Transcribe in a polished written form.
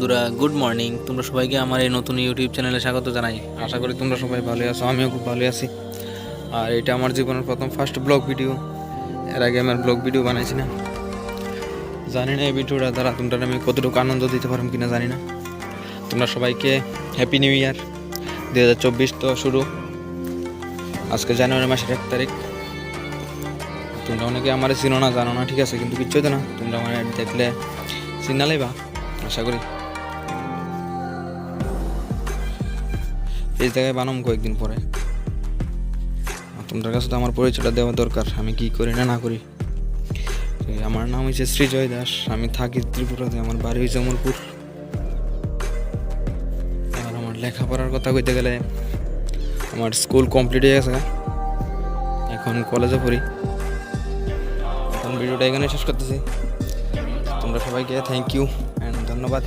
বন্ধুরা, good morning. তোমরা সবাইকে আমার এই নতুন ইউটিউব চ্যানেলে স্বাগত জানাই। আশা করি তোমরা সবাই ভালো আছো, আমিও খুব ভালো আছি। আর এটা আমার জীবনের প্রথম ফার্স্ট ব্লগ ভিডিও। এর আগে আমার ব্লগ ভিডিও বানাইছি না, জানি না এই ভিডিওটা দ্বারা তোমরা আমি কতটুকু আনন্দ দিতে পারলাম কিনা জানি না। তোমরা সবাইকে হ্যাপি নিউ ইয়ার। 2024 তো শুরু, আজকে জানুয়ারি মাসের 1 তারিখ। তোমরা অনেকে আমার চিনো না, জানো না, ঠিক আছে, কিন্তু কিচ্ছু তো না, তোমরা আমার দেখলে চিনালেই বা আশা করি। এই জায়গায় বানাম কয়েকদিন পরে। তোমাদের কাছে তো আমার পরিচয়টা দেওয়া দরকার, আমি কি করি না করি। আমার নাম হচ্ছে শ্রীজয় দাস, আমি থাকি ত্রিপুরাতে, আমার বাড়ি হয়েছে অমরপুর। আর আমার লেখাপড়ার কথা কইতে গেলে আমার স্কুল কমপ্লিট হয়ে গেছে, এখন কলেজে পড়ি। এখন ভিডিওটা এখানে শেষ করতেছি। তোমরা সবাইকে থ্যাংক ইউ অ্যান্ড ধন্যবাদ।